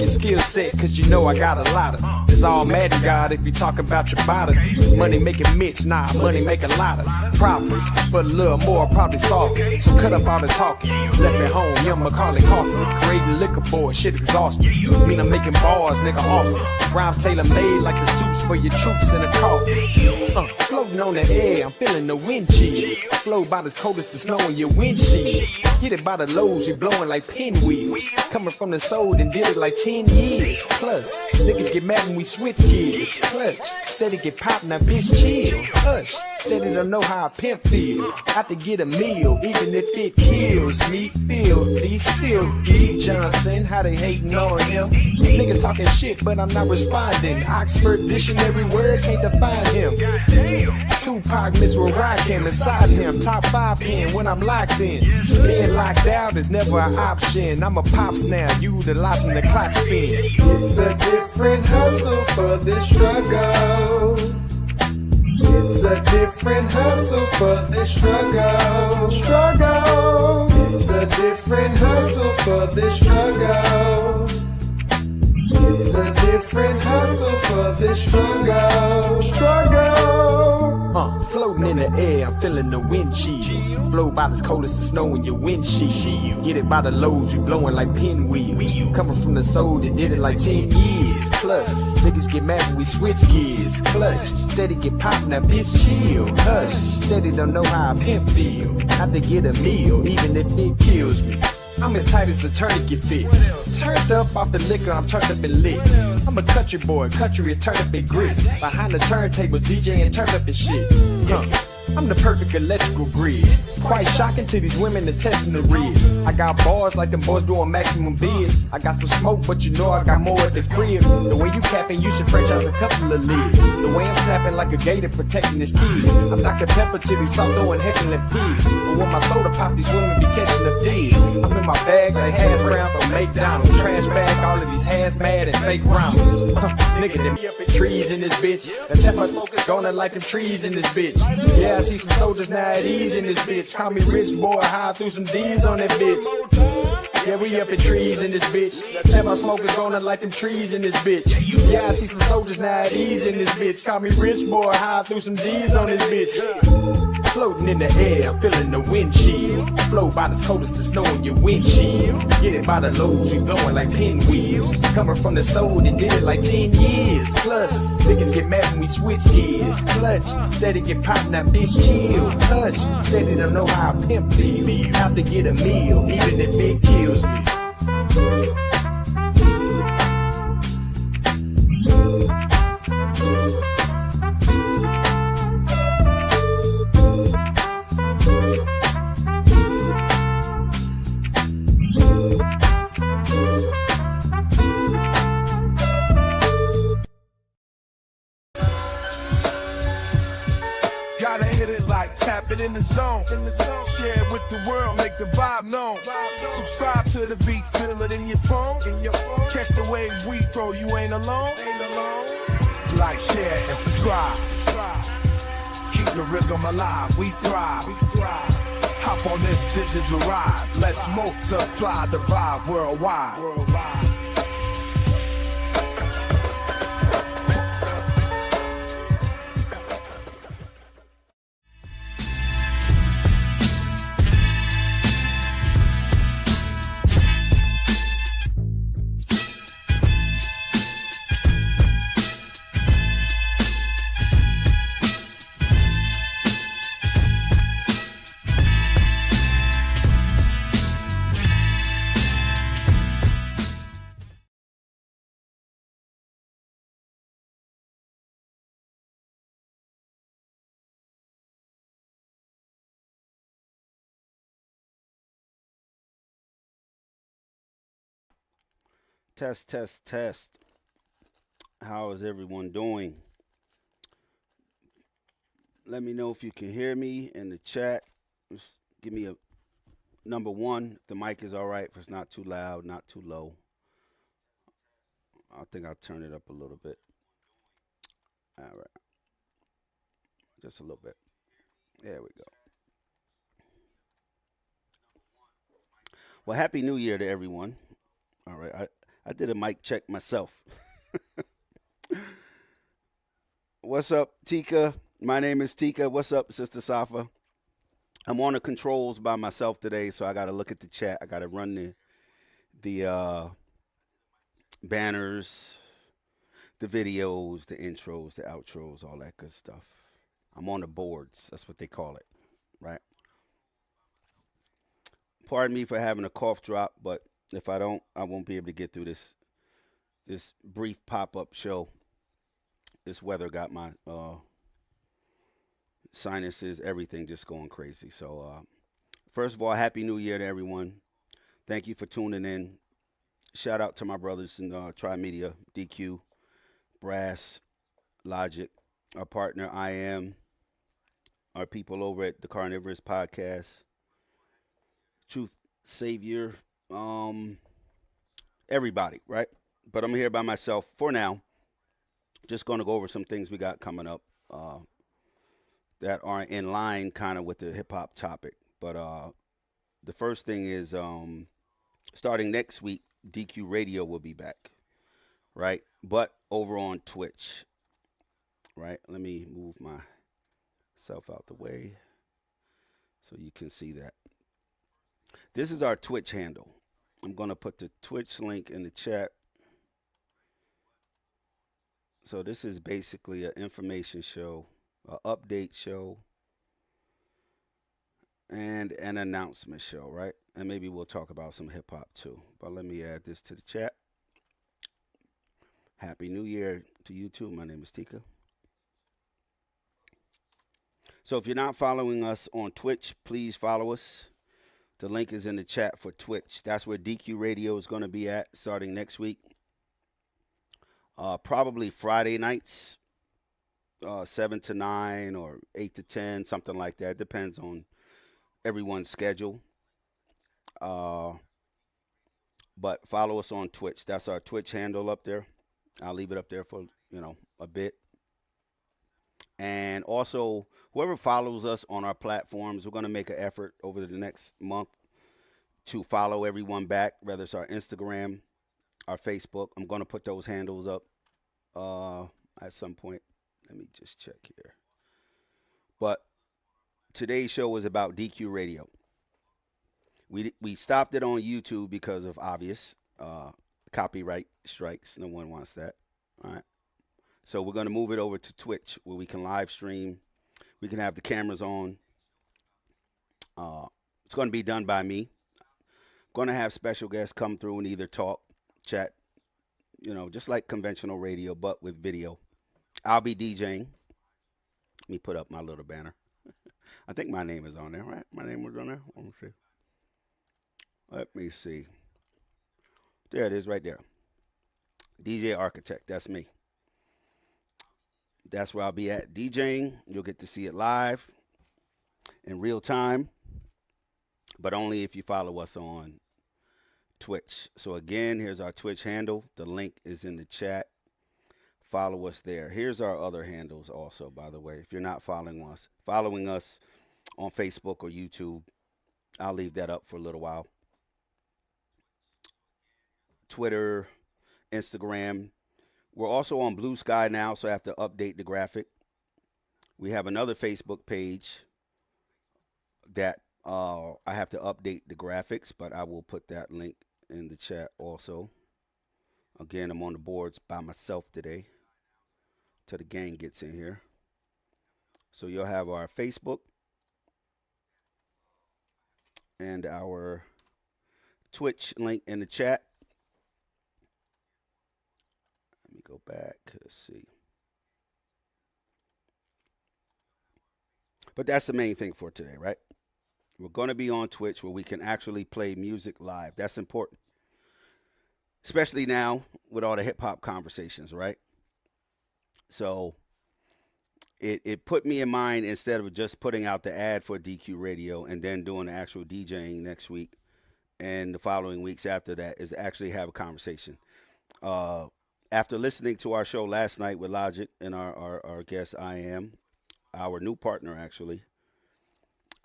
your skill set, cause you know I got a lot of. It's all mad at God if you talk about your body. Money making Mitch, nah, money make a lot of problems, but a little more probably solve it. So cut up all the talking. Left at home, young Macaulay Culkin. Creating liquor board, shit exhausting. Mean I'm making bars, nigga, often. Rhymes tailor made like the suits for your troops in a coffin. Floating on the air, I'm feeling the wind chill. Flow about as cold as the snow in your windshield. Get it by the lows, we blowing like pinwheels. Coming from the soul and did it like 10 years. Plus, niggas get mad when we switch gears. Clutch, steady get poppin', that bitch chill. Hush, steady don't know how a pimp feel. Have to get a meal, even if it kills me. Filthy, silky Johnson, how they hating on him. Niggas talking shit, but I'm not responding. Oxford dictionary words can't define him. Tupac miss where I came inside him. Top 5 pin when I'm locked in. Being locked out is never an option. I'm a pops now, utilizing the clock spin. It's a different hustle for this struggle. It's a different hustle for this struggle. It's a different hustle for this struggle. It's a different hustle for this struggle. Floating in the air, I'm feeling the wind chill. Blow by as cold as the snow in your windshield. Get it by the lows, we blowing like pinwheels. Coming from the soul that did it like 10 years. Plus, niggas get mad when we switch gears. Clutch, steady get poppin', that bitch chill. Hush, steady don't know how a pimp feel. Have to get a meal, even if it kills me. I'm as tight as a tourniquet fit. Turned up off the liquor, I'm turned up and lit. I'm a country boy, country is turned up in grits. Behind the turntable, DJing turned up and shit. I'm the perfect electrical grid. Quite shocking to these women that's testing the riz. I got bars like them boys doing maximum bids. I got some smoke, but you know I got more at the crib. The way you capping, you should franchise a couple of lids. The way I'm snapping like a gator protecting his kids. I'm Dr. Pepper to these soft throwing heckling pigs. But when my soda pop, these women be catching the fizz. I'm in my bag like hash brown from McDonald's. Trash bag all of these hazmat and fake rhymes. Nigga, them trees in this bitch. The temper smokers gonna like them trees in this bitch. Yeah, I see some soldiers now at ease in this bitch. Call me rich boy, high through some D's on that bitch. Yeah, we up in trees in this bitch. Tell my smokers gonna like them trees in this bitch. Yeah, I see some soldiers now at ease in this bitch. Call me rich boy, high through some D's on this bitch. Floating in the air, I'm feeling the wind chill. Flow by as cold as the snow in your windshield. Get it by the lows, we blowing like pinwheels. Coming from the soul that did it like 10 years. Plus, niggas get mad when we switch gears. Clutch, steady get poppin', that bitch chill. Hush, steady don't know how a pimp feel. Have to get a meal, even if it kills me. Gotta hit it like tap it in the zone. Share it with the world, make the vibe known. Subscribe to the beat, feel it in your phone. Catch the waves we throw, you ain't alone. Like, share, and subscribe. Keep the rhythm alive, we thrive. Hop on this digital ride. Let's multiply the vibe worldwide. Test, test, test. How is everyone doing? Let me know if you can hear me in the chat. Just give me a number 1 if the mic is all right, if it's not too loud, not too low. I think I'll turn it up a little bit. All right. Just a little bit. There we go. Well, Happy New Year to everyone. All right. I did a mic check myself. What's up, Tika? My name is Tika. What's up, Sister Safa? I'm on the controls by myself today, so I got to look at the chat. I got to run the banners, the videos, the intros, the outros, all that good stuff. I'm on the boards. That's what they call it, right? Pardon me for having a cough drop, but if I don't, I won't be able to get through this brief pop-up show. This weather got my sinuses, everything just going crazy. So, first of all, Happy New Year to everyone. Thank you for tuning in. Shout out to my brothers in Trimedia, DQ, Brass, Logic, our partner, I Am, our people over at the Carnivorous Podcast, Truth Savior, everybody, right? But I'm here by myself for now. Just going to go over some things we got coming up that aren't in line kind of with the hip hop topic. But the first thing is starting next week, DQ Radio will be back, right? But over on Twitch, right? Let me move myself out the way so you can see that. This is our Twitch handle. I'm going to put the Twitch link in the chat. So this is basically an information show, an update show, and an announcement show, right? And maybe we'll talk about some hip hop too. But let me add this to the chat. Happy New Year to you too. My name is Tika. So if you're not following us on Twitch, please follow us. The link is in the chat for Twitch. That's where DQ Radio is going to be at starting next week. Probably Friday nights, 7 to 9 or 8 to 10, something like that. Depends on everyone's schedule. But follow us on Twitch. That's our Twitch handle up there. I'll leave it up there for, a bit. And also, whoever follows us on our platforms, we're going to make an effort over the next month to follow everyone back, whether it's our Instagram, our Facebook. I'm going to put those handles up at some point. Let me just check here. But today's show is about DQ Radio. We stopped it on YouTube because of obvious copyright strikes. No one wants that. All right. So we're going to move it over to Twitch where we can live stream. We can have the cameras on. It's going to be done by me. Going to have special guests come through and either talk, chat, just like conventional radio, but with video. I'll be DJing. Let me put up my little banner. I think my name is on there, right? My name was on there. Let me see. Let me see. There it is right there. DJ Architect. That's me. That's where I'll be at DJing. You'll get to see it live in real time, but only if you follow us on Twitch. So again, here's our Twitch handle. The link is in the chat. Follow us there. Here's our other handles also, by the way. If you're not following us on Facebook or YouTube, I'll leave that up for a little while. Twitter, Instagram. We're also on Blue Sky now, so I have to update the graphic. We have another Facebook page that I have to update the graphics, but I will put that link in the chat also. Again, I'm on the boards by myself today till the gang gets in here. So you'll have our Facebook and our Twitch link in the chat. Let me go back. Let's see. But that's the main thing for today, right? We're going to be on Twitch where we can actually play music live. That's important. Especially now with all the hip-hop conversations, right? So it put me in mind, instead of just putting out the ad for DQ Radio and then doing the actual DJing next week and the following weeks after that, is actually have a conversation. After listening to our show last night with Logic and our guest, I Am, our new partner, actually,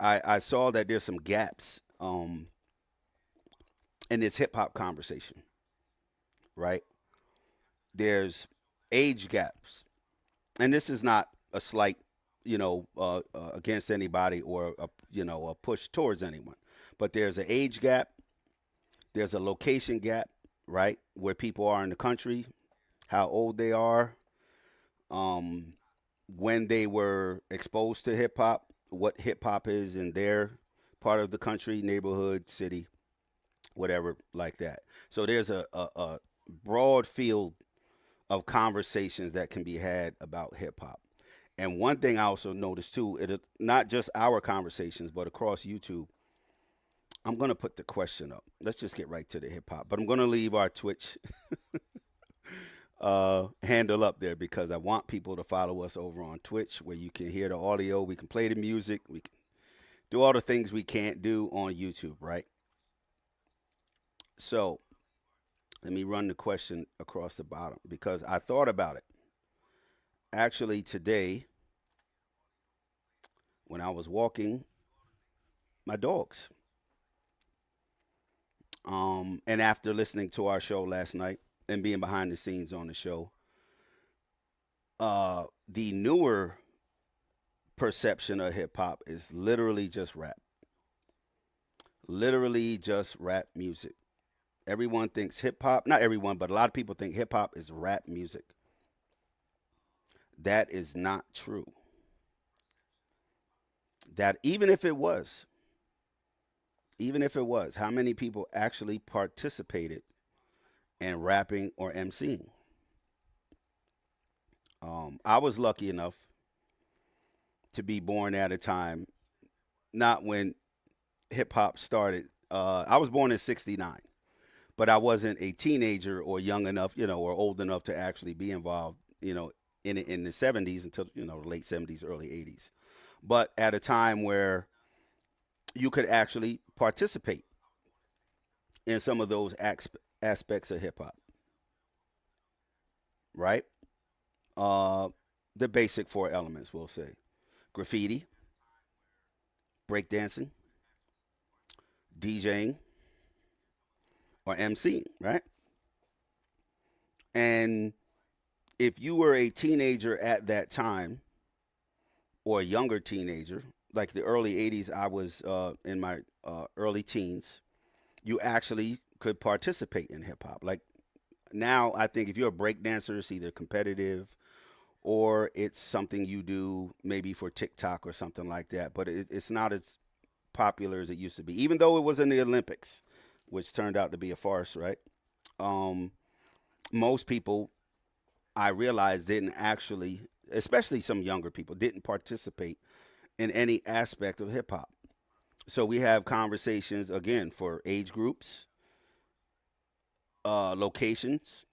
I saw that there's some gaps in this hip-hop conversation. right? There's age gaps, and this is not a slight, against anybody or a push towards anyone, but there's an age gap, there's a location gap, right? Where people are in the country, how old they are, um, when they were exposed to hip hop, what hip hop is in their part of the country, neighborhood, city, whatever, like that. So there's a broad field of conversations that can be had about hip hop. And one thing I also noticed too, not just our conversations, but across YouTube. I'm gonna put the question up. Let's just get right to the hip hop. But I'm gonna leave our Twitch handle up there because I want people to follow us over on Twitch where you can hear the audio, we can play the music, we can do all the things we can't do on YouTube, right? So let me run the question across the bottom because I thought about it. Actually, today, when I was walking my dogs, and after listening to our show last night and being behind the scenes on the show, the newer perception of hip hop is literally just rap. Literally just rap music. Everyone thinks hip hop, not everyone, but a lot of people think hip hop is rap music. That is not true. That even if it was, how many people actually participated in rapping or MCing? I was lucky enough to be born at a time, not when hip hop started. I was born in '69, but I wasn't a teenager or young enough, or old enough to actually be involved, in the '70s until the late '70s, early '80s. But at a time where you could actually participate in some of those aspects of hip hop, right? Uh, the basic four elements, we'll say: graffiti, breakdancing, DJing, or MCing, right? And if you were a teenager at that time, or a younger teenager, like the early '80s, I was in my early teens, you actually could participate in hip hop. Like now, I think if you're a breakdancer, it's either competitive or it's something you do maybe for TikTok or something like that. But it's not as popular as it used to be, even though it was in the Olympics, which turned out to be a farce, right? Um, Most people, I realized, didn't actually, especially some younger people, didn't participate in any aspect of hip hop. So we have conversations again for age groups, locations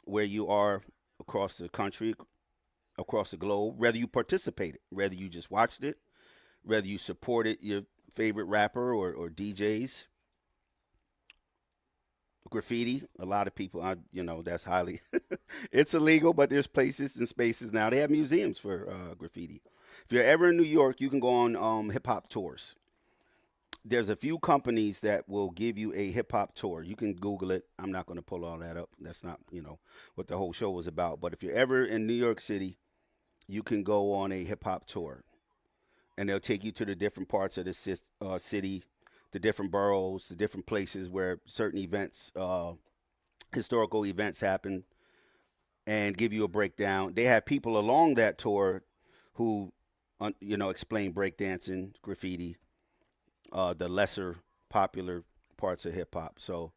where you are across the country, across the globe, whether you participated, whether you just watched it, whether you supported your favorite rapper or DJs. Graffiti, a lot of people, that's highly, it's illegal, but there's places and spaces now. They have museums for graffiti. If you're ever in New York, you can go on hip hop tours. There's a few companies that will give you a hip hop tour. You can Google it. I'm not going to pull all that up. That's not, what the whole show was about. But if you're ever in New York City, you can go on a hip hop tour, and they'll take you to the different parts of the city, the different boroughs, the different places where certain events, historical events happen, and give you a breakdown. They have people along that tour who, explain breakdancing, graffiti, the lesser popular parts of hip hop. So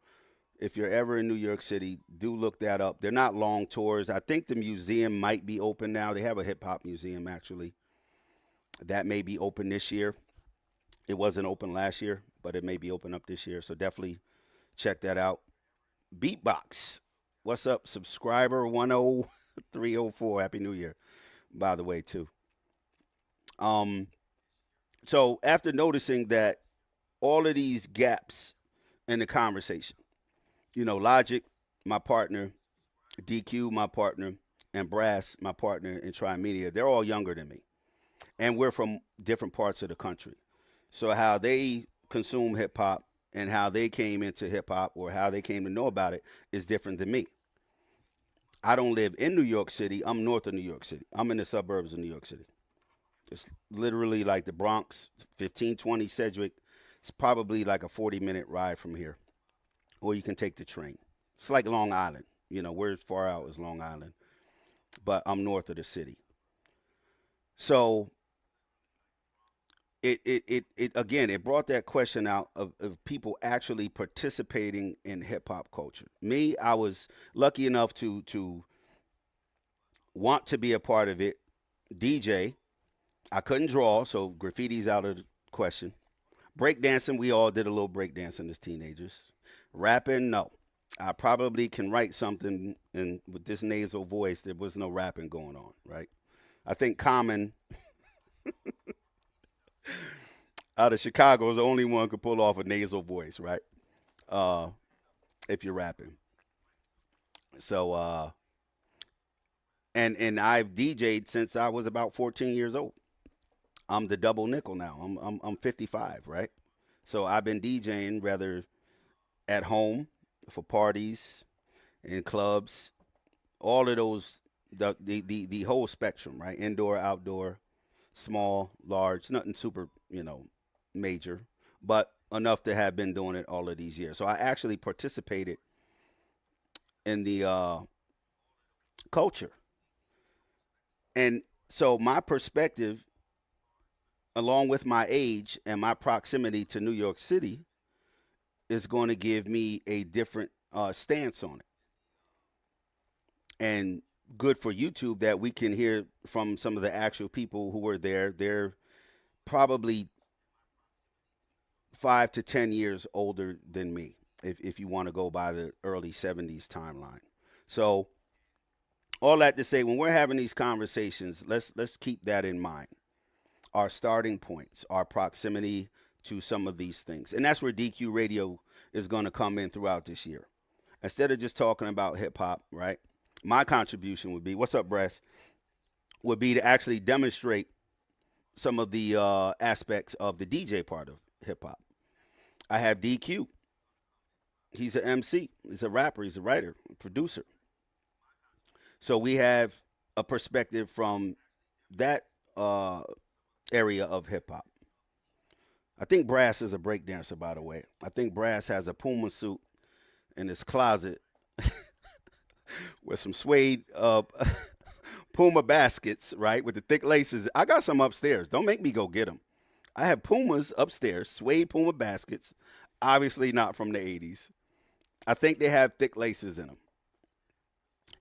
if you're ever in New York City, do look that up. They're not long tours. I think the museum might be open now. They have a hip hop museum actually that may be open this year. It wasn't open last year, but it may be open up this year. So definitely check that out. Beatbox. What's up, subscriber 10304? Happy New Year, by the way, too. Um, so after noticing that all of these gaps in the conversation, Logic, my partner, DQ, my partner, and Brass, my partner in Trimedia, they're all younger than me. And we're from different parts of the country. So how they consume hip hop and how they came into hip hop or how they came to know about it is different than me. I don't live in New York City. I'm north of New York City. I'm in the suburbs of New York City. It's literally like the Bronx, 1520 Sedgwick. It's probably like a 40-minute ride from here, or you can take the train. It's like Long Island. We're as far out as Long Island, but I'm north of the city. So it again, it brought that question out of people actually participating in hip hop culture. Me, I was lucky enough to want to be a part of it. DJ, I couldn't draw, so graffiti's out of the question. Breakdancing, we all did a little breakdancing as teenagers. Rapping, no. I probably can write something, and with this nasal voice, there was no rapping going on, right? I think Common out of Chicago is the only one who could pull off a nasal voice, right? Uh, if you're rapping. So, and I've DJ'd since I was about 14 years old. I'm the double nickel now. I'm 55, right? So I've been DJing rather at home for parties in clubs, all of those, the whole spectrum, right? Indoor, outdoor, small, large, nothing super, major, but enough to have been doing it all of these years. So I actually participated in the culture. And so my perspective, along with my age and my proximity to New York City, is going to give me a different stance on it. And good for YouTube that we can hear from some of the actual people who were there. They're probably 5 to 10 years older than me, if you want to go by the early 70s timeline. So all that to say, when we're having these conversations, let's keep that in mind. Our starting points, our proximity to some of these things. And that's where DQ Radio is going to come in throughout this year. Instead of just talking about hip hop, right? My contribution would be, what's up, Brass? Would be to actually demonstrate some of the aspects of the DJ part of hip hop. I have DQ. He's an MC. He's a rapper. He's a writer, producer. So we have a perspective from that area of hip hop. I think Brass is a breakdancer, by the way. I think Brass has a Puma suit in his closet with some suede Puma baskets, right, with the thick laces. I got some upstairs. Don't make me go get them. I have Pumas upstairs, suede Puma baskets, obviously not from the 80s. I think they have thick laces in them,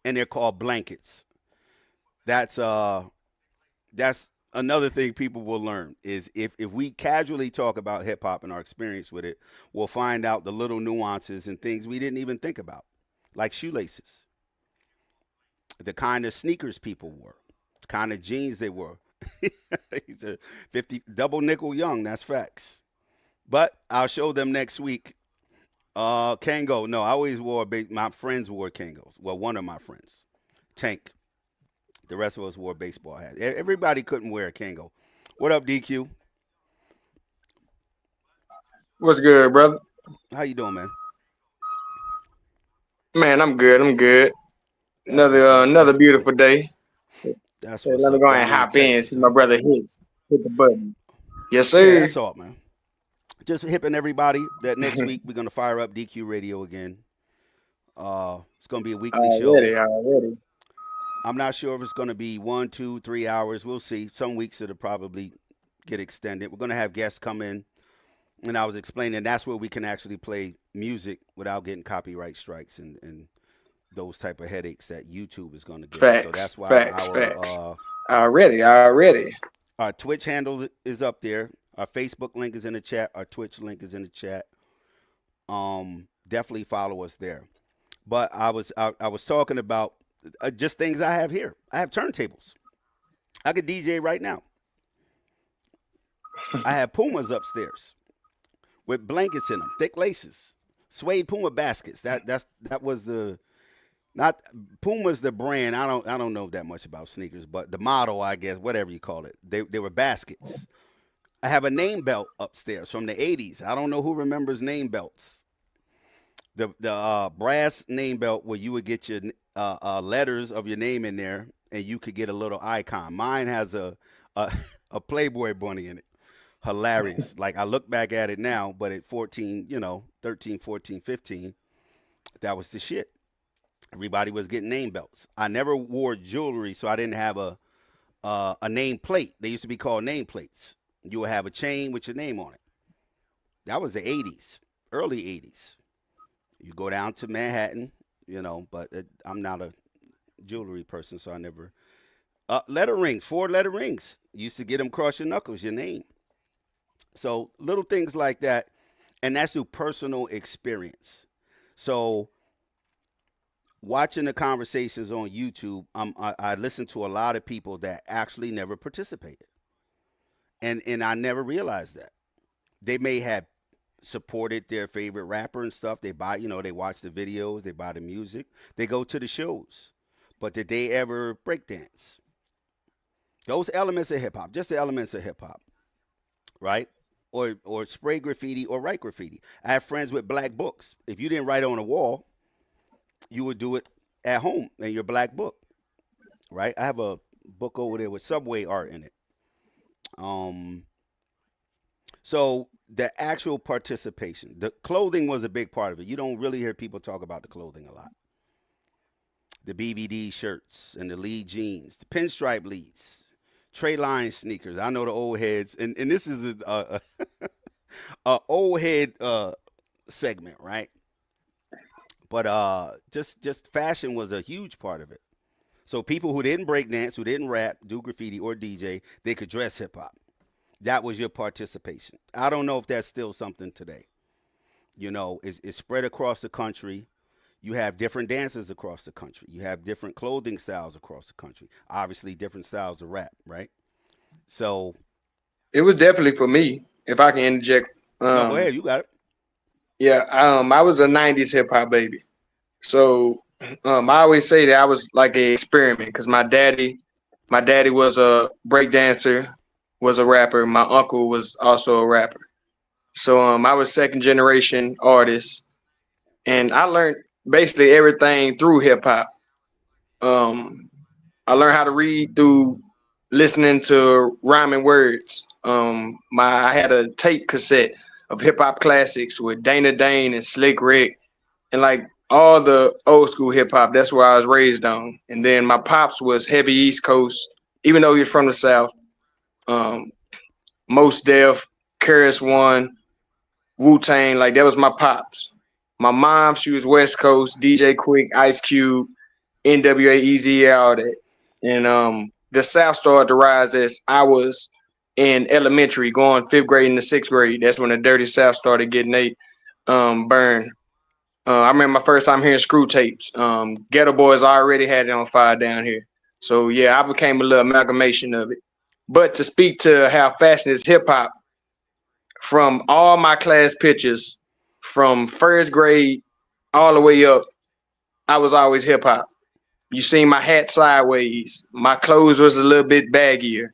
and they're called blankets. That's another thing people will learn is if we casually talk about hip hop and our experience with it, we'll find out the little nuances and things we didn't even think about, like shoelaces, the kind of sneakers people wore, the kind of jeans they wore. He's a 50 double nickel young. That's facts. But I'll show them next week. Kango. No, I always wore my friends wore Kangos. Well, one of my friends, Tank. The rest of us wore baseball hats. Everybody couldn't wear a Kango. What up, DQ? What's good, brother? How you doing, man? Man, I'm good. I'm good. That's what's up. Another beautiful day. That's So what's let me up. go Down ahead and in hop in. Texas, See huh? my brother hit the button. Yes, Yeah, sir. that's all, man. Just hipping everybody that next week we're gonna fire up DQ Radio again. It's gonna be a weekly show. Already. I'm not sure if it's gonna be 1, 2, 3 hours. We'll see. Some weeks it'll probably get extended. We're gonna have guests come in, and I was explaining that's where we can actually play music without getting copyright strikes and those type of headaches that YouTube is gonna give us. So Facts. that's why Facts. Already. our Twitch handle is up there. Our Facebook link is in the chat. Our Twitch link is in the chat. Definitely follow us there. But I was talking about just things I have here. I have turntables. I could DJ right now. I have Pumas upstairs with blankets in them, thick laces, suede Puma baskets. That was the not Puma's the brand. I don't know that much about sneakers, but the model, I guess, whatever you call it. They were baskets. I have a name belt upstairs from the '80s. I don't know who remembers name belts. The brass name belt where you would get your letters of your name in there, and you could get a little icon. Mine has a, a Playboy bunny in it. Hilarious. Like I look back at it now, but at 14, 13, 14, 15, that was the shit. Everybody was getting name belts. I never wore jewelry, so I didn't have a name plate. They used to be called name plates. You would have a chain with your name on it. That was the '80s, early '80s. You go down to Manhattan, but I'm not a jewelry person, so I never. Letter rings, 4-letter rings. Used to get them across your knuckles, your name. So little things like that, and that's through personal experience. So watching the conversations on YouTube, I listen to a lot of people that actually never participated, and I never realized that they may have supported their favorite rapper and stuff. They buy, they watch the videos, they buy the music, they go to the shows, but did they ever breakdance? Those elements of hip hop, just the elements of hip hop, right? Or spray graffiti or write graffiti. I have friends with black books. If you didn't write on a wall, you would do it at home in your black book, right? I have a book over there with subway art in it. So the actual participation, the clothing was a big part of it. You don't really hear people talk about the clothing a lot. The BVD shirts and the lead jeans, the pinstripe leads, Trey Line sneakers. I know the old heads, and this is a old head segment, right? But just fashion was a huge part of it. So people who didn't break dance, who didn't rap, do graffiti, or DJ, they could dress hip hop. That was your participation. I don't know if that's still something today. It's spread across the country. You have different dances across the country. You have different clothing styles across the country. Obviously, different styles of rap, right? So It was definitely for me, if I can interject. no, go ahead. You got it. Yeah, I was a '90s hip hop baby, so I always say that I was like an experiment because my daddy was a break dancer, was a rapper. My uncle was also a rapper. So I was second generation artist, and I learned basically everything through hip hop. Um, I learned how to read through listening to rhyming words. I had a tape cassette of hip hop classics with Dana Dane and Slick Rick and like all the old school hip hop. That's where I was raised on. And then my pops was heavy East Coast, even though he's from the South. Um, Most Def, Curtis One, Wu Tang, like that was my pops. My mom, she was West Coast, DJ Quick, Ice Cube, NWA, Easy, all that. And the South started to rise as I was in elementary, going fifth grade into sixth grade. That's when the Dirty South started getting they burned. I remember my first time hearing screw tapes. Ghetto Boys already had it on fire down here. So yeah, I became a little amalgamation of it. But to speak to how fashion is hip hop, from all my class pictures, from first grade all the way up, I was always hip hop. You seen my hat sideways. My clothes was a little bit baggier.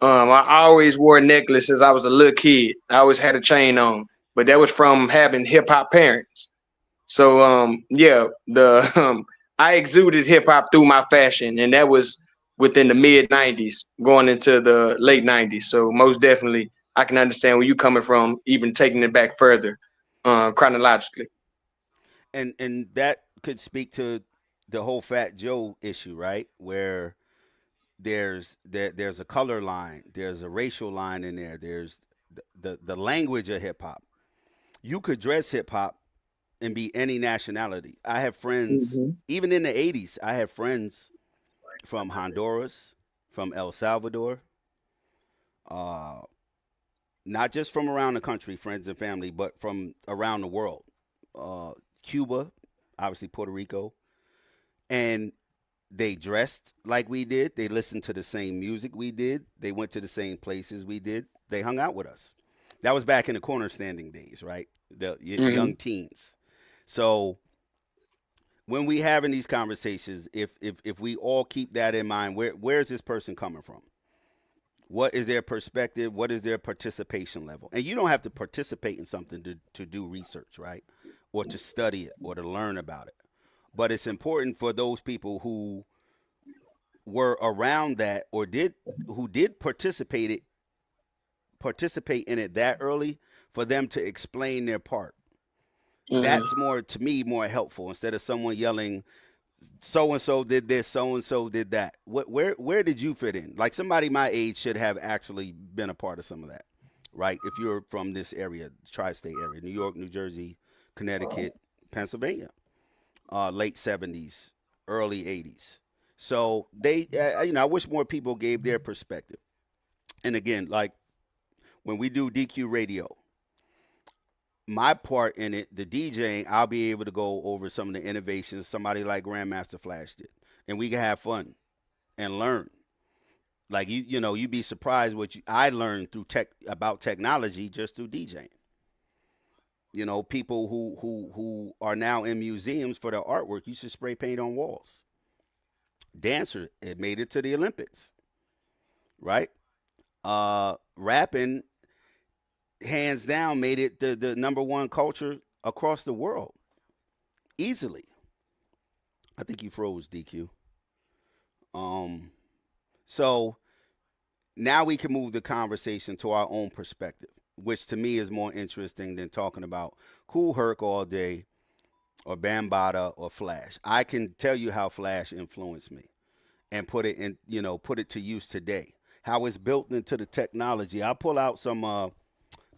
I always wore necklaces since I was a little kid. I always had a chain on, but that was from having hip hop parents. So yeah, the I exuded hip hop through my fashion, and that was within the mid '90s, going into the late '90s. So most definitely, I can understand where you coming from, even taking it back further, chronologically. And that could speak to the whole Fat Joe issue, right? Where there's a color line, there's a racial line in there, there's the language of hip hop. You could dress hip hop and be any nationality. I have friends, Mm-hmm. even in the '80s. I have friends from Honduras, from El Salvador, uh, not just from around the country, friends and family, but from around the world. Uh, Cuba, obviously Puerto Rico, and they dressed like we did. They listened to the same music we did. They went to the same places we did. They hung out with us. That was back in the corner standing days, right? The Mm-hmm. young teens. So when we having these conversations, if we all keep that in mind, where's this person coming from? What is their perspective? What is their participation level? And you don't have to participate in something to do research, right? Or to study it or to learn about it. But it's important for those people who were around that or who did participate in it that early for them to explain their part. That's more, to me, more helpful instead of someone yelling, so and so did this, so and so did that. Where did you fit in? Like somebody my age should have actually been a part of some of that, right? If you're from this area, tri-state area, New York, New Jersey, Connecticut, Pennsylvania, late 70s, early 80s. So I wish more people gave their perspective. And again, like when we do DQ radio, my part in it, the DJing, I'll be able to go over some of the innovations somebody like Grandmaster Flash did, and we can have fun and learn. Like you'd be surprised what I learned through about technology just through DJing. People who are now in museums for their artwork used to spray paint on walls. Dancer, it made it to the Olympics, right? Rapping, hands down, made it the number one culture across the world easily. I think you froze, DQ. So now we can move the conversation to our own perspective, which to me is more interesting than talking about Kool Herc all day or Bambaataa or Flash. I can tell you how Flash influenced me and put it to use today. How it's built into the technology. I'll pull out some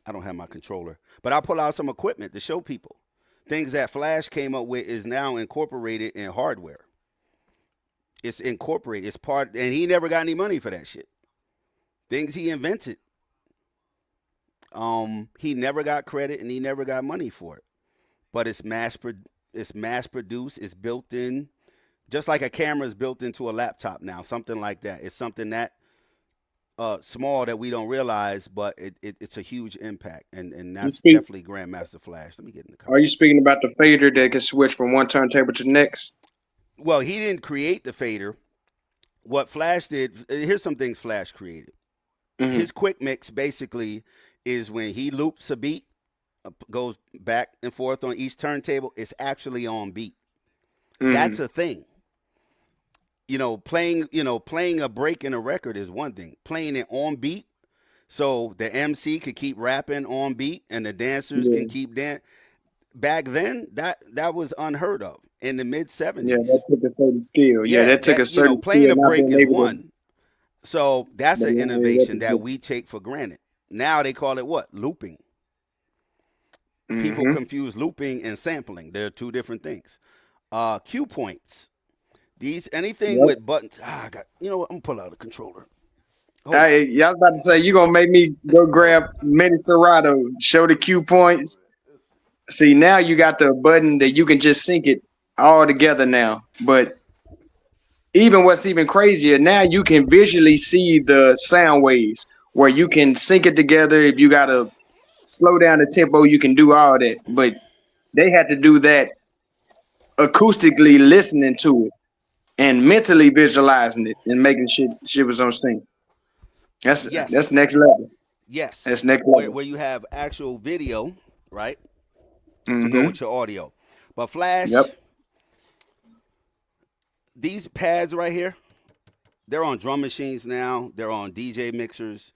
I don't have my controller, but I'll pull out some equipment to show people. Things that Flash came up with is now incorporated in hardware. It's incorporated. It's part, and he never got any money for that shit. Things he invented. He never got credit and he never got money for it. But it's mass produced. It's built in, just like a camera is built into a laptop now. Something like that. It's something that small that we don't realize, but it's a huge impact, and that's definitely Grandmaster Flash. Let me get in the comments. Are you speaking about the fader that can switch from one turntable to the next? Well, he didn't create the fader. What Flash did, here's some things Flash created. Mm-hmm. His quick mix basically is when he loops a beat, goes back and forth on each turntable, it's actually on beat. Mm-hmm. That's a thing. Playing a break in a record is one thing. Playing it on beat, so the MC could keep rapping on beat and the dancers can keep dancing. Back then, that was unheard of in the mid 70s. Yeah, that took a certain skill. Yeah, that took a certain playing a break is one. So that's an innovation that we take for granted. Now they call it what? Looping. Mm-hmm. People confuse looping and sampling. They're two different things. Cue points. Anything with buttons. I'm gonna pull out a controller. Hey, y'all about to say you gonna make me go grab Mini Serato, show the cue points. See, now you got the button that you can just sync it all together now. But what's even crazier, now you can visually see the sound waves where you can sync it together. If you gotta slow down the tempo, you can do all that. But they had to do that acoustically listening to it and mentally visualizing it and making shit was on sync. That's next level. Yes. That's next level. Where you have actual video, right? To go with your audio. But Flash, these pads right here, they're on drum machines now. They're on DJ mixers.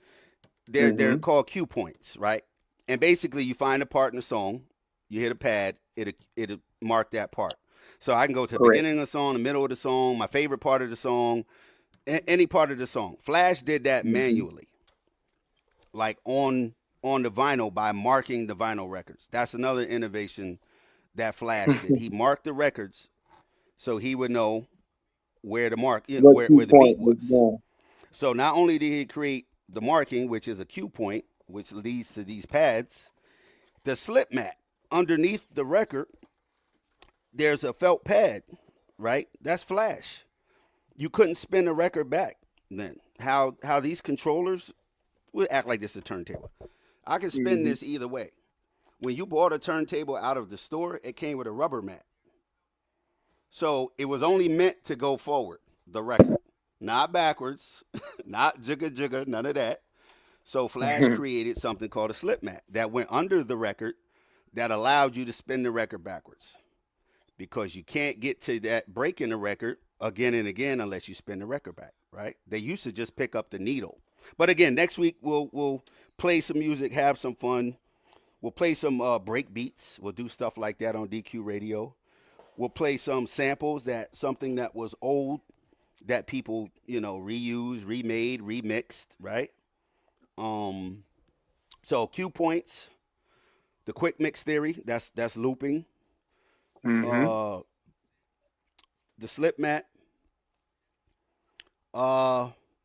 They're called cue points, right? And basically you find a part in the song, you hit a pad, it'll mark that part. So I can go to the beginning of the song, the middle of the song, my favorite part of the song, any part of the song. Flash did that manually, like on the vinyl by marking the vinyl records. That's another innovation that Flash did. He marked the records so he would know where to mark, where the beat was. So not only did he create the marking, which is a cue point, which leads to these pads, the slip mat underneath the record, there's a felt pad, right? That's Flash. You couldn't spin the record back then. How these controllers would act like this is a turntable. I can spin this either way. When you bought a turntable out of the store, it came with a rubber mat. So it was only meant to go forward, the record. not backwards, not jigga jigga, none of that. So Flash created something called a slip mat that went under the record that allowed you to spin the record backwards because you can't get to that break in the record again and again unless you spin the record back, right? They used to just pick up the needle. But again, next week we'll play some music, have some fun. We'll play some break beats. We'll do stuff like that on DQ Radio. We'll play some samples that something that was old that people, reused, remade, remixed, right? So cue points, the quick mix theory, that's looping. Mm-hmm. The slip mat.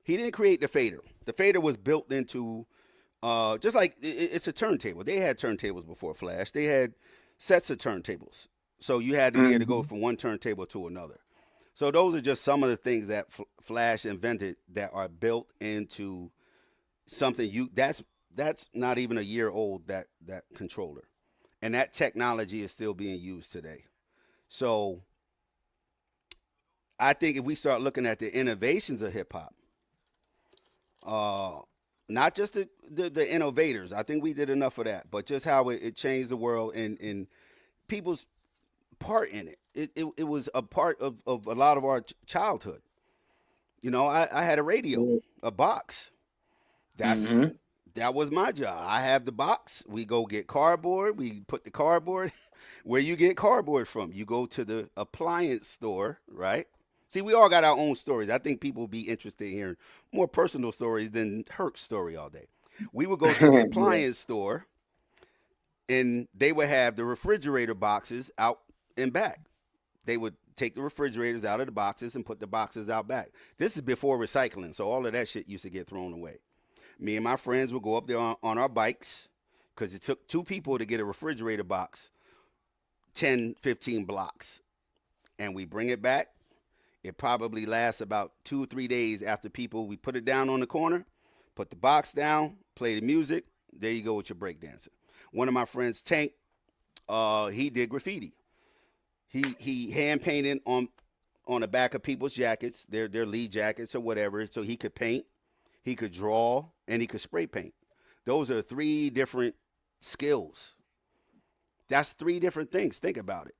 He didn't create the fader. The fader was built into just like it's a turntable. They had turntables before Flash. They had sets of turntables. So you had to be able to go from one turntable to another. So those are just some of the things that Flash invented that are built into something that's not even a year old, that controller. And that technology is still being used today. So I think if we start looking at the innovations of hip hop, not just the innovators, I think we did enough of that, but just how it changed the world and people's part in it. It was a part of a lot of our childhood. I had a radio, a box. Mm-hmm. That was my job. I have the box. We go get cardboard. We put the cardboard where you get cardboard from. You go to the appliance store, right? See, we all got our own stories. I think people will be interested in hearing more personal stories than Herc's story all day. We would go to the appliance store, and they would have the refrigerator boxes out and back. They would take the refrigerators out of the boxes and put the boxes out back. This is before recycling, so all of that shit used to get thrown away. Me and my friends would go up there on our bikes because it took two people to get a refrigerator box, 10, 15 blocks. And we bring it back. It probably lasts about 2 or 3 days after we put it down on the corner, put the box down, play the music. There you go with your breakdancer. One of my friends, Tank, he did graffiti. He hand painted on the back of people's jackets, their lead jackets or whatever, so he could paint, he could draw, and he could spray paint. Those are 3 different skills. That's 3 different things. Think about it.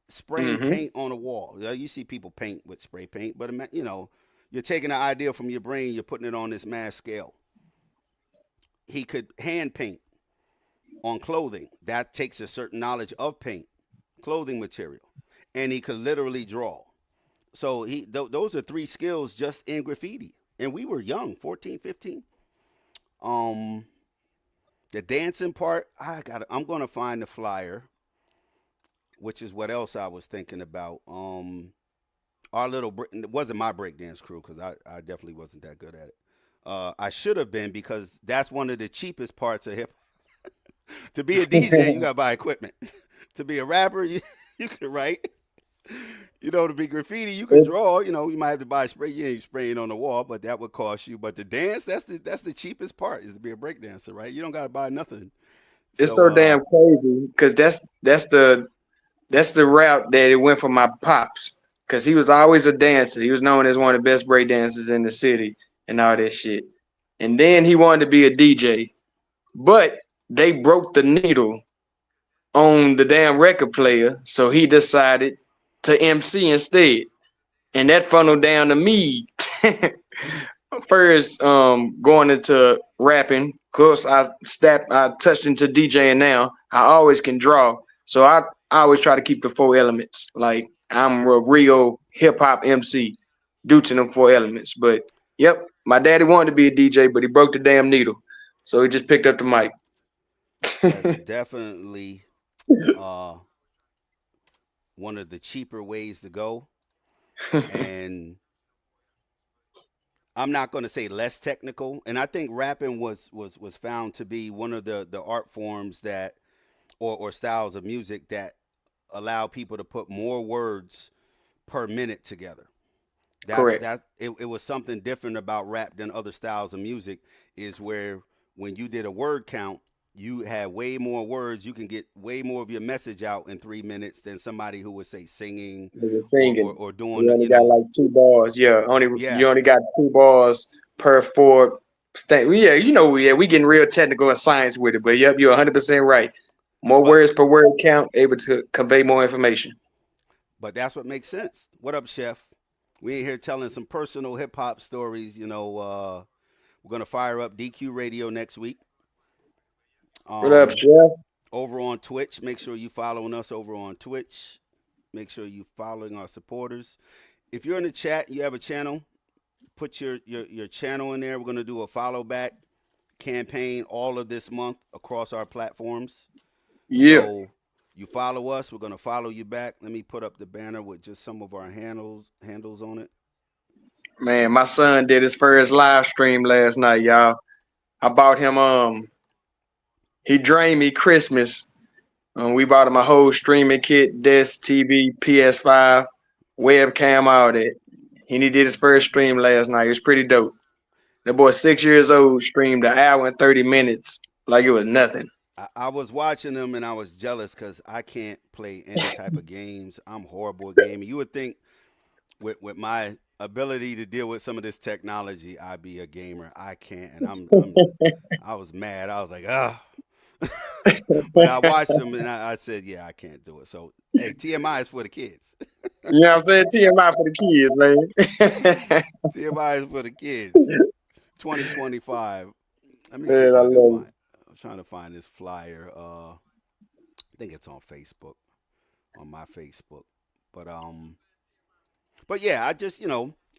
Spraying paint on a wall. You see people paint with spray paint, but you're taking an idea from your brain, you're putting it on this mass scale. He could hand paint on clothing. That takes a certain knowledge of paint, clothing material. And he could literally draw. So those are 3 skills just in graffiti. And we were young, 14, 15. The dancing part, I'm going to find the flyer, which is what else I was thinking about. It wasn't my breakdance crew because I definitely wasn't that good at it. I should have been because that's one of the cheapest parts of hip hop. To be a DJ, you got to buy equipment. To be a rapper, you can write. To be graffiti, you can draw. You might have to buy spray. You ain't spraying on the wall, but that would cost you. But the dance, that's the cheapest part is to be a breakdancer, right? You don't got to buy nothing. It's so damn crazy because that's the route that it went for my pops because he was always a dancer. He was known as one of the best break dancers in the city and all that shit. And then he wanted to be a DJ, but they broke the needle on the damn record player, so he decided to MC instead, and that funneled down to me. First, going into rapping. Of course, I touched into DJing now. I always can draw, so I always try to keep the 4 elements. Like I'm a real hip hop MC due to them 4 elements. But yep, my daddy wanted to be a DJ, but he broke the damn needle, so he just picked up the mic. That's definitely one of the cheaper ways to go. And I'm not going to say less technical. And I think rapping was found to be one of the art forms that or styles of music that allow people to put more words per minute together. Correct. It was something different about rap than other styles of music is where when you did a word count, you have way more words. You can get way more of your message out in 3 minutes than somebody who would say singing They were or singing. doing You only got like 2 bars. Yeah, yeah. you only got 2 bars per four. Yeah, yeah, we getting real technical in science with it, but yep, you're 100% right. More But words per word count, able to convey more information. that's what makes sense. What up, chef? We ain't here telling some personal hip hop stories. We're gonna fire up DQ Radio next week. What up, Um, Chef? over on Twitch. Make sure you following us over on Twitch. Make sure you following our supporters. If you're in the chat, you have a channel. Put your channel in there. We're gonna do a follow back campaign all of this month across our platforms. Yeah, So you follow us, we're gonna follow you back. Let me put up the banner with just some of our handles on it. man, my son did his first live stream last night, y'all. I bought him he drained me Christmas. We bought him a whole streaming kit, desk, TV, PS5, webcam, all that. And he did his first stream last night. It was pretty dope. That boy 6 years old streamed an hour and 30 minutes like it was nothing. I was watching them and I was jealous because I can't play any type of games. I'm horrible at gaming. You would think with my ability to deal with some of this technology, I'd be a gamer. I can't, and I was mad. I was like, ah. But I watched them and I said, yeah, I can't do it. So hey, TMI is for the kids. You know what I'm saying? TMI for the kids, man. TMI is for the kids. 2025. Let me see Man, if I I can love find. I'm trying to find this flyer. I think it's on Facebook, on my Facebook. But yeah, I just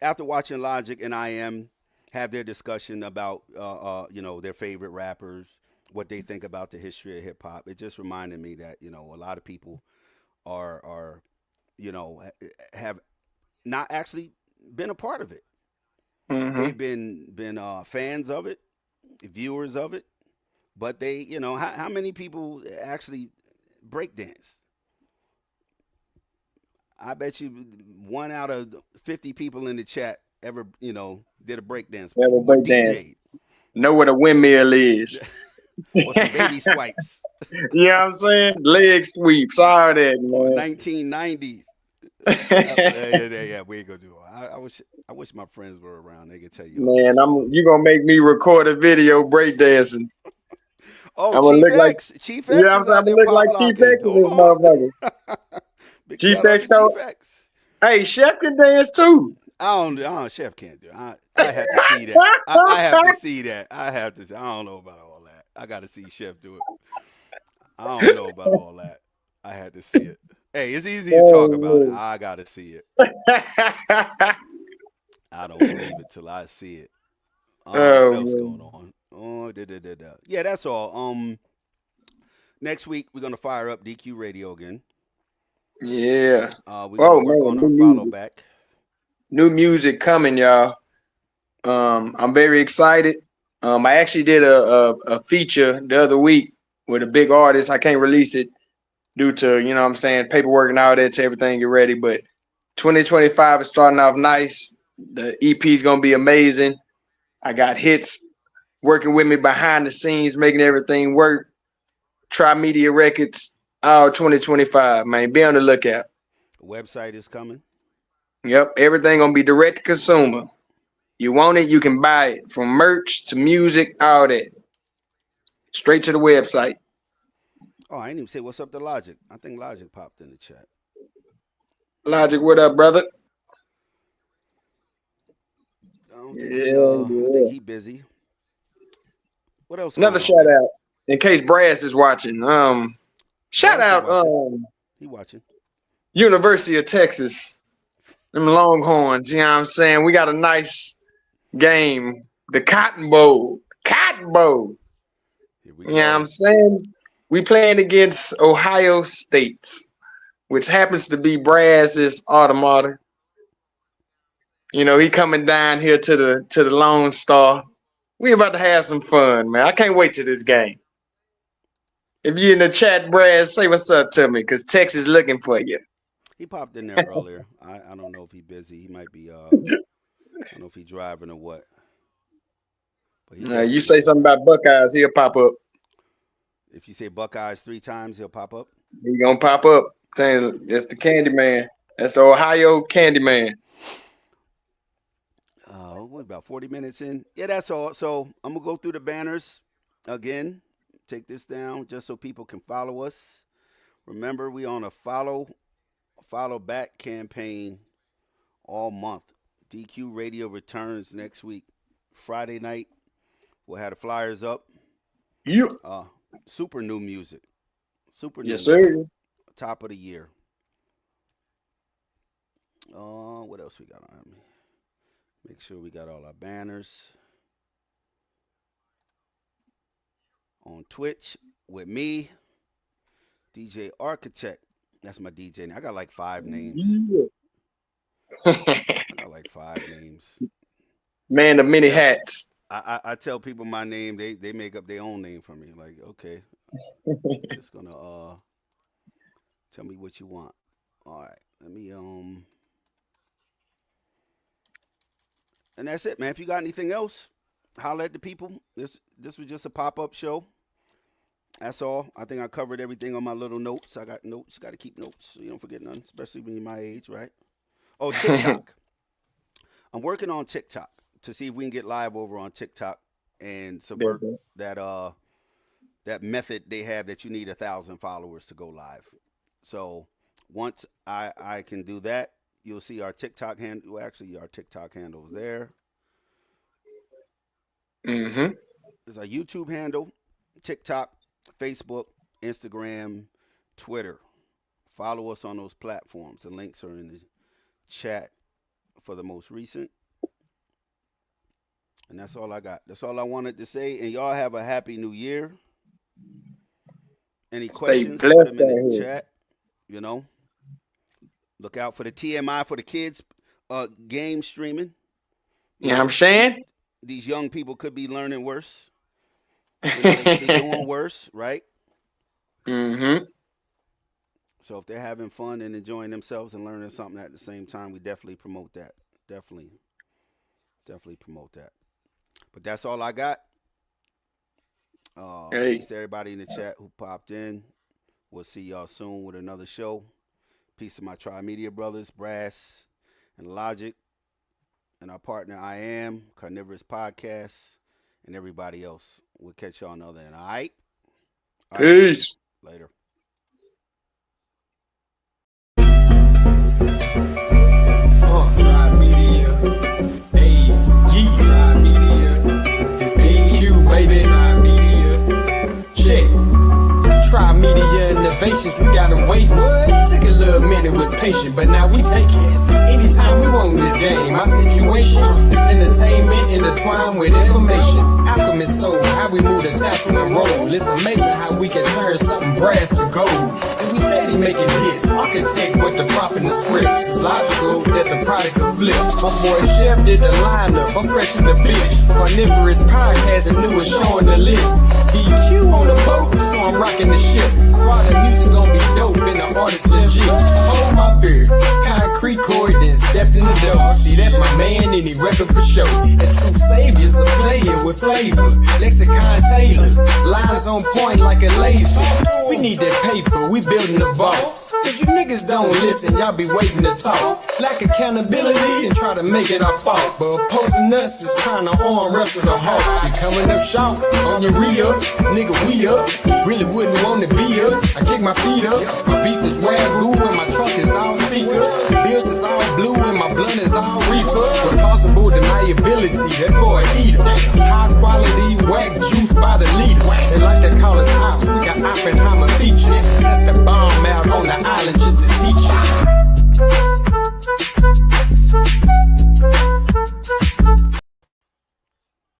after watching Logic and IM have their discussion about their favorite rappers, what they think about the history of hip hop, it just reminded me that a lot of people are have not actually been a part of it. it. They've been fans of it, viewers of it, but they how many people actually breakdance? I bet you 1 out of 50 people in the chat ever did a breakdance Never before or break dance. DJ'd Know what a windmill is. or some baby swipes You know what I'm saying? Leg sweeps, all that, or man. 1990s. Yeah, we ain't gonna do it. I wish my friends were around. They could tell you all Man, this stuff. you gonna make me record a video breakdancing. Oh, I'm gonna Chief look like, X. Chief you know X what I'm was saying? out I'm gonna there look pop like Chief locking. X in Hold this on. motherfucker. Big Chief shout out X to go, Chief X. hey, Chef can dance too. Chef can't do it. I have to see that. I have to see that. I have to see. I don't know about all that. I got to see Chef do it. I don't know about all that. I had to see it. Hey, it's easy to talk about it. Oh, I got to see it. man. I don't believe it till I see it. What Oh, else man. going on? Oh, da. Yeah, that's all. Next week we're gonna fire up DQ Radio again. Yeah. We're gonna Oh, work man. on our follow back. New music coming, y'all. I'm very excited. I actually did a feature the other week with a big artist. I can't release it due to, you know what I'm saying, paperwork and all that to everything get ready. But 2025 is starting off nice. The EP is going to be amazing. I got hits working with me behind the scenes, making everything work. Trimedia Records, all 2025, man. Be on the lookout. Website is coming. Yep, everything going to be direct to consumer. You want it, you can buy it. From merch to music, all that. Straight to the website. Oh, I didn't even say what's up to Logic. I think Logic popped in the chat. Logic, what up, brother? I don't think he Yeah, I think yeah. he busy. What else Another going on, shout man? out in case Brass is watching. Shout Brass is out watching. He watching. University of Texas. Them Longhorns, you know what I'm saying? We got a nice game. The Cotton Bowl. Cotton Bowl. Here we You know what I'm go. saying? We playing against Ohio State, which happens to be Brass's automata. You know, he coming down here to the Lone Star. We about to have some fun, man. I can't wait to this game. If you in the chat, Brad, say what's up to me, cause Texas looking for you. He popped in there earlier. I don't know if he busy. He might be I don't know if he driving or what. But he You definitely say something about Buckeyes, he'll pop up. If you say Buckeyes 3 times, he'll pop up. He gonna pop up. That's the Candy Man. That's the Ohio Candy Man. We're about 40 minutes in. Yeah, that's all. So I'm gonna go through the banners again. Take this down just so people can follow us. Remember, we on a follow back campaign all month. DQ Radio returns next week, Friday night. We'll have the flyers up. Yeah. Super new music. Super new. Yes, sir. Top of the year. What else we got on me? Make sure we got all our banners. On Twitch with me, DJ Architect. That's my DJ name. I got like 5 names. I got like 5 names. Man of many hats. I tell people my name, they make up their own name for me. Like, okay. Just gonna tell me what you want. All right. Let me and that's it, man. If you got anything else, holler at the people. This was just a pop-up show. That's all. I think I covered everything on my little notes. I got notes. You got to keep notes so you don't forget none, especially when you're my age, right? Oh, TikTok. I'm working on TikTok to see if we can get live over on TikTok and subvert that method they have that you need 1,000 followers to go live. So once I can do that, you'll see our TikTok handle. Well, actually, our TikTok handle is there. Mm-hmm. There's our YouTube handle, TikTok, Facebook, Instagram, Twitter. Follow us on those platforms. The links are in the chat for the most recent. And that's all I got. That's all I wanted to say. And y'all have a happy new year. Any questions? Put them in the chat. You know. Look out for the TMI for the kids game streaming. You know what I'm saying? These young people could be learning worse. They could be doing worse, right? Mm-hmm. So if they're having fun and enjoying themselves and learning something at the same time, we definitely promote that. Definitely promote that. But that's all I got. Peace to everybody in the chat who popped in. We'll see y'all soon with another show. Peace to my Trimedia brothers, Brass and Logic, and our partner I Am, Carnivorous Podcast, and everybody else. We'll catch y'all on the other end. All right? Peace. Later. Trimedia. Hey, Trimedia. It's DQ, baby. Trimedia. Check. Trimedia innovations, we got them waiting. Took a little minute, was patient, but now we take it. Anytime we want in this game, my situation is entertainment intertwined with information. Alchemist soul, how we move the tassel and roll. It's amazing how we can turn something brass to gold. And we steady making hits. Architect with the prop in the scripts. It's logical that the product will flip. My boy Chef did the lineup, I'm fresh in the bitch. Carnivorous Podcast, the newest show on the list. DQ on the boat, so I'm rocking the ship. Swat the music gon' be dope and the artist legit. Hold my beard, concrete cord, then stepped in the door. See, that's my man and he reppin' for show. And true saviors, a player with flavor. Lexicon Taylor, lines on point like a laser. We need that paper, we building the vault. Cause you niggas don't listen, y'all be waiting to talk. Lack accountability and try to make it our fault. But opposing us is trying to arm wrestle the hawk. You coming up short on your re-up, nigga we up. Really wouldn't want to be up. I kick my feet up, my beef is wagyu and my truck is all speakers. Bills is all blue and my blunt is all reefer. With possible deniability, that boy eater. High quality whack juice by the liter. They like to call us ops, we got Oppenheimer features.